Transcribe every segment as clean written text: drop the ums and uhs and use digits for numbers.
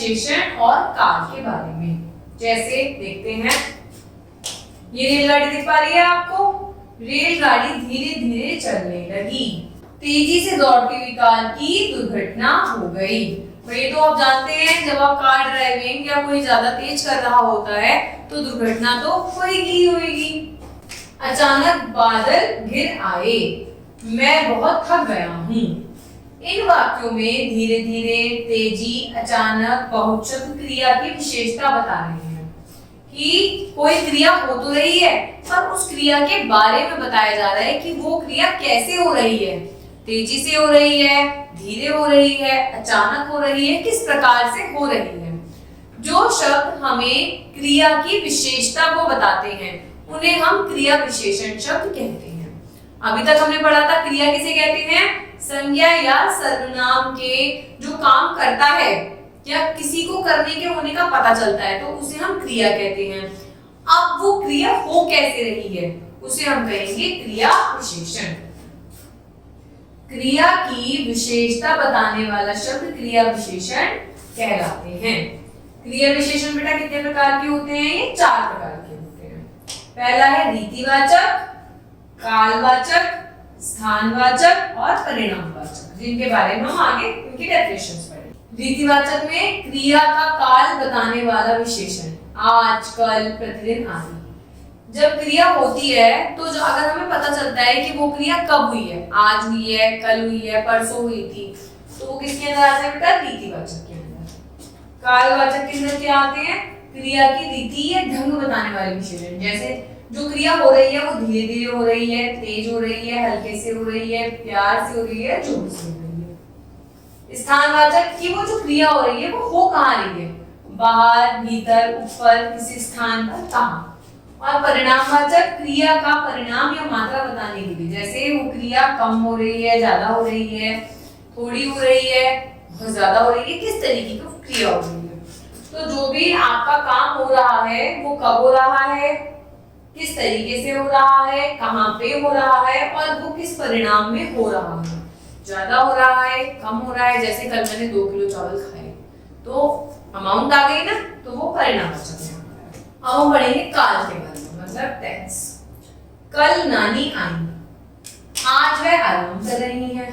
विशेषण और काल के बारे में। जैसे देखते हैं, ये रेलगाड़ी दिख पा रही है आपको? रेलगाड़ी धीरे धीरे चलने लगी, तेजी से दौड़ती हुई कार की दुर्घटना हो गई। तो ये तो आप जानते हैं, जब आप कार ड्राइविंग या कोई ज्यादा तेज कर रहा होता है तो दुर्घटना तो होगी होगी। अचानक बादल घिर आए, मैं बहुत थक गया हूँ। इन वाक्यों में धीरे धीरे, तेजी, अचानक, बहुवचन क्रिया की विशेषता बता रहे हैं कि कोई क्रिया हो तो रही है, पर उस क्रिया के बारे में बताया जा रहा है कि वो क्रिया कैसे हो रही है, तेजी से हो रही है, धीरे हो रही है, अचानक हो रही है, किस प्रकार से हो रही है। जो शब्द हमें क्रिया की विशेषता को बताते हैं उन्हें हम क्रिया विशेषण शब्द कहते हैं। अभी तक हमने पढ़ा था क्रिया किसे कहते हैं? संज्ञा या सर्वनाम के जो काम करता है या किसी को करने के होने का पता चलता है तो उसे हम क्रिया कहते हैं। अब वो क्रिया हो कैसे रही है उसे हम कहेंगे क्रिया विशेषण। क्रिया की विशेषता बताने वाला शब्द क्रिया विशेषण कहलाते हैं। क्रिया विशेषण बेटा कितने प्रकार के होते हैं? ये 4 प्रकार के होते हैं। पहला है रीतिवाचक, कालवाचक, स्थानवाचक और परिणामवाचक, जिनके बारे में हम आगे उनकी डेफिनेशंस पढ़ेंगे। रीतिवाचक में क्रिया का काल बताने वाला विशेषण, आज, कल, प्रतिदिन आदि। जब क्रिया होती है तो जो अगर हमें पता चलता है कि वो क्रिया कब हुई है, आज हुई है, कल हुई है, परसों हुई थी, तो वो किसके अंदर आते हैं बेटा? रीतिवाचक के अंदर। कालवाचक के अंदर क्या आते हैं? क्रिया की रीति या ढंग बताने वाले विशेषण। जैसे जो क्रिया हो रही है वो धीरे धीरे हो रही है, तेज हो रही है, हल्के से हो रही है, प्यार से हो रही है, जोर से हो रही है। स्थानवाचक की वो जो क्रिया हो रही है वो हो कहाँ रही है? बाहर, भीतर, ऊपर, किसी स्थान पर, कहाँ। और परिणामवाचक क्रिया का परिणाम या मात्रा बताने के लिए, जैसे वो क्रिया कम हो रही है, ज्यादा हो रही है, थोड़ी हो रही है, बहुत ज्यादा हो रही है, किस तरीके की क्रिया हो रही है। तो जो भी आपका काम हो रहा है वो कब हो रहा है, किस तरीके से हो रहा है, कहाँ पे हो रहा है और वो किस परिणाम में हो रहा है। ज्यादा हो रहा है, कम हो रहा है, जैसे कल मैंने 2 किलो चावल खाए तो अमाउंट आ गई ना, तो वो परिणामवाचक है। अब हम पढ़ेंगे काल के बारे में, मतलब टेंस। कल नानी आई, आज वह आराम कर रही है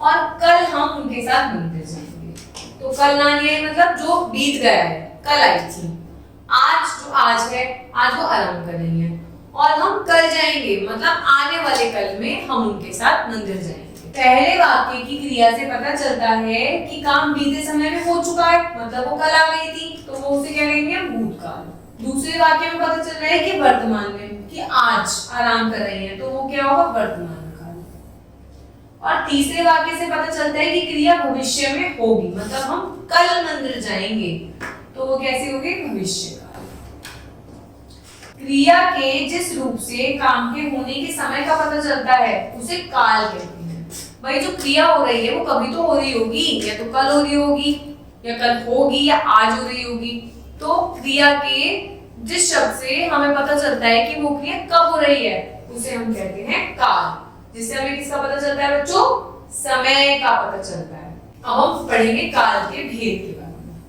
और कल हम उनके साथ मंदिर जाएंगे। तो कल नानी आई मतलब जो बीत गया है, कल आई थी। आज जो आज है, आज वो आराम कर रही है और हम कल जाएंगे मतलब आने वाले कल में हम उनके साथ मंदिर जाएंगे। पहले वाक्य की क्रिया से पता चलता है कि काम बीते समय में हो चुका है, मतलब वो कल आ गई थी, तो वो उसे क्या कहेंगे? भूतकाल। दूसरे वाक्य में पता चल रहा है कि वर्तमान में, कि आज आराम कर रही है, तो वो क्या होगा? वर्तमान काल। और तीसरे वाक्य से पता चलता है कि क्रिया भविष्य में होगी, मतलब हम कल मंदिर जाएंगे, तो वो कैसे होगी? भविष्य काल। क्रिया के जिस रूप से काम के होने के समय का पता चलता है उसे काल कहते हैं। भाई जो क्रिया हो रही है वो कभी तो हो रही होगी, या तो कल हो रही होगी, या कल होगी, या आज हो रही होगी। तो क्रिया के जिस शब्द से हमें पता चलता है कि वो क्रिया कब हो रही है उसे हम कहते हैं काल। जिससे हमें किसका पता चलता है बच्चों? समय का पता चलता है। अब हम पढ़ेंगे काल के भेद के बारे में।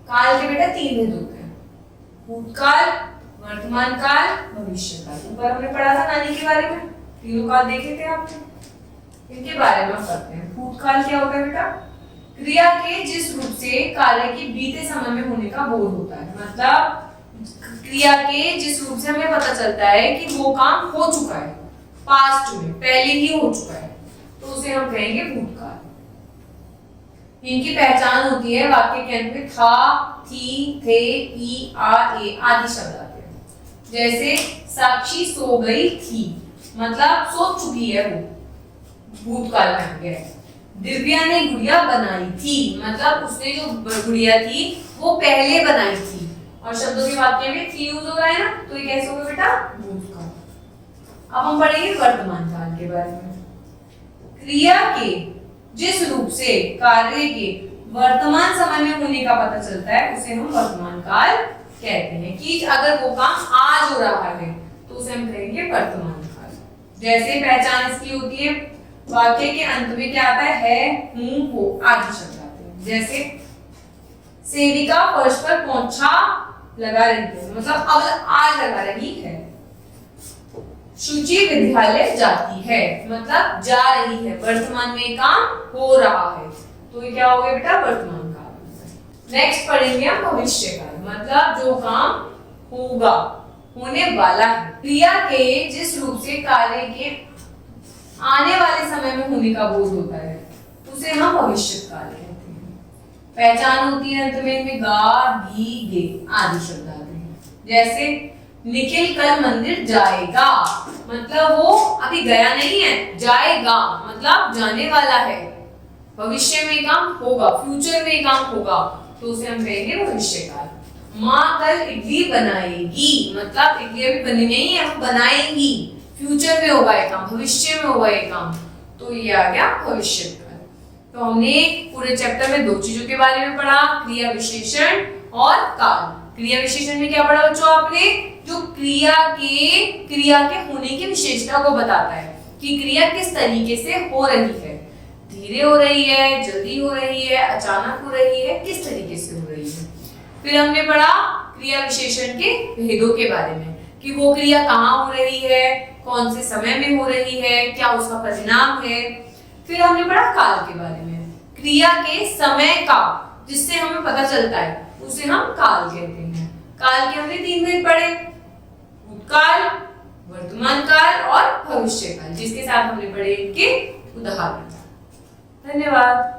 काल के बेटा 3 भेद होते हैं, भूतकाल, वर्तमान काल, भविष्य काल। ऊपर हमने पढ़ा था नानी के बारे में, तीनों काल देखे थे आपने, इनके बारे में हम पढ़ते हैं। भूतकाल क्या होता है बेटा? क्रिया के जिस रूप से कार्य के बीते समय में होने का बोध होता है, मतलब क्रिया के जिस रूप से हमें पता चलता है कि वो काम हो चुका है, पास्ट में पहले ही हो चुका है, तो उसे हम कहेंगे भूतकाल। इनकी पहचान होती है वाक्य के अंत में था, थी, थे, ई, आ, ए आदि शब्द आते हैं। जैसे साक्षी सो गई थी, मतलब सो चुकी है वो, भूतकाल में आ गया। दिव्या ने गुड़िया बनाई थी, मतलब उसने जो गुड़िया थी वो पहले बनाई थी, और शब्दों के वाक्य में थी यूज हो रहा है ना, तो ये कैसे होगा बेटा? भूतकाल। अब हम पढ़ेंगे वर्तमान काल के बारे में। क्रिया के जिस रूप से कार्य के वर्तमान समय में होने का पता चलता है उसे हम वर्तमान काल कहते हैं। कि अगर वो काम आज हो रहा है तो उसे हम कहेंगे वर्तमान काल। जैसे पहचान इसकी होती है, वाक्य के अंत में क्या आता है, हूं, हो आदि शब्द आते हैं। जैसे सेविका फर्श पर पोंछा लगा रही है, मतलब अब आज लगा रही है। शुचि विद्यालय जाती है, मतलब जा रही है, वर्तमान में काम हो रहा है, तो ये क्या हो गया बेटा, वर्तमान काल। नेक्स्ट पढ़ेंगे हम भविष्य काल, मतलब जो काम होगा, होने वाला है। क्रिया के जिस रूप से कार्य के आने वाले समय में होने का बोध होता है उसे हम भविष्य काल कहते हैं। पहचान होती है अंत में इनमें गा, भी, गे आदि शब्द आते हैं। जैसे निखिल कल मंदिर जाएगा, मतलब वो अभी गया नहीं है, जाएगा मतलब जाने वाला है, भविष्य में काम होगा, फ्यूचर में काम होगा, तो उसे हम कहेंगे भविष्य काल। माँ कल इडली बनाएगी, मतलब इडली अभी बनी नहीं है, वो बनाएंगी, फ्यूचर में होगा ये काम, भविष्य में होगा ये काम, तो ये आ गया भविष्य काल। तो हमने पूरे चैप्टर में 2 चीजों के बारे में पढ़ा, क्रिया विशेषण और काल। क्रिया विशेषण में क्या पढ़ा बच्चों आपने, जो क्रिया के होने की विशेषता को बताता है कि क्रिया किस तरीके से हो रही है, धीरे हो रही है, जल्दी हो रही है, अचानक हो रही है, किस तरीके से हो रही है। फिर हमने पढ़ा क्रिया विशेषण के भेदों के बारे में कि वो क्रिया कहाँ हो रही है, कौन से समय में हो रही है, क्या उसका परिणाम है। फिर हमने पढ़ा काल के बारे में, क्रिया के समय का जिससे हमें पता चलता है उसे हम काल कहते हैं। काल के हमने 3 भेद पढ़े, भूतकाल, वर्तमान काल और भविष्य काल, जिसके साथ हमने पढ़े इनके उदाहरण। धन्यवाद।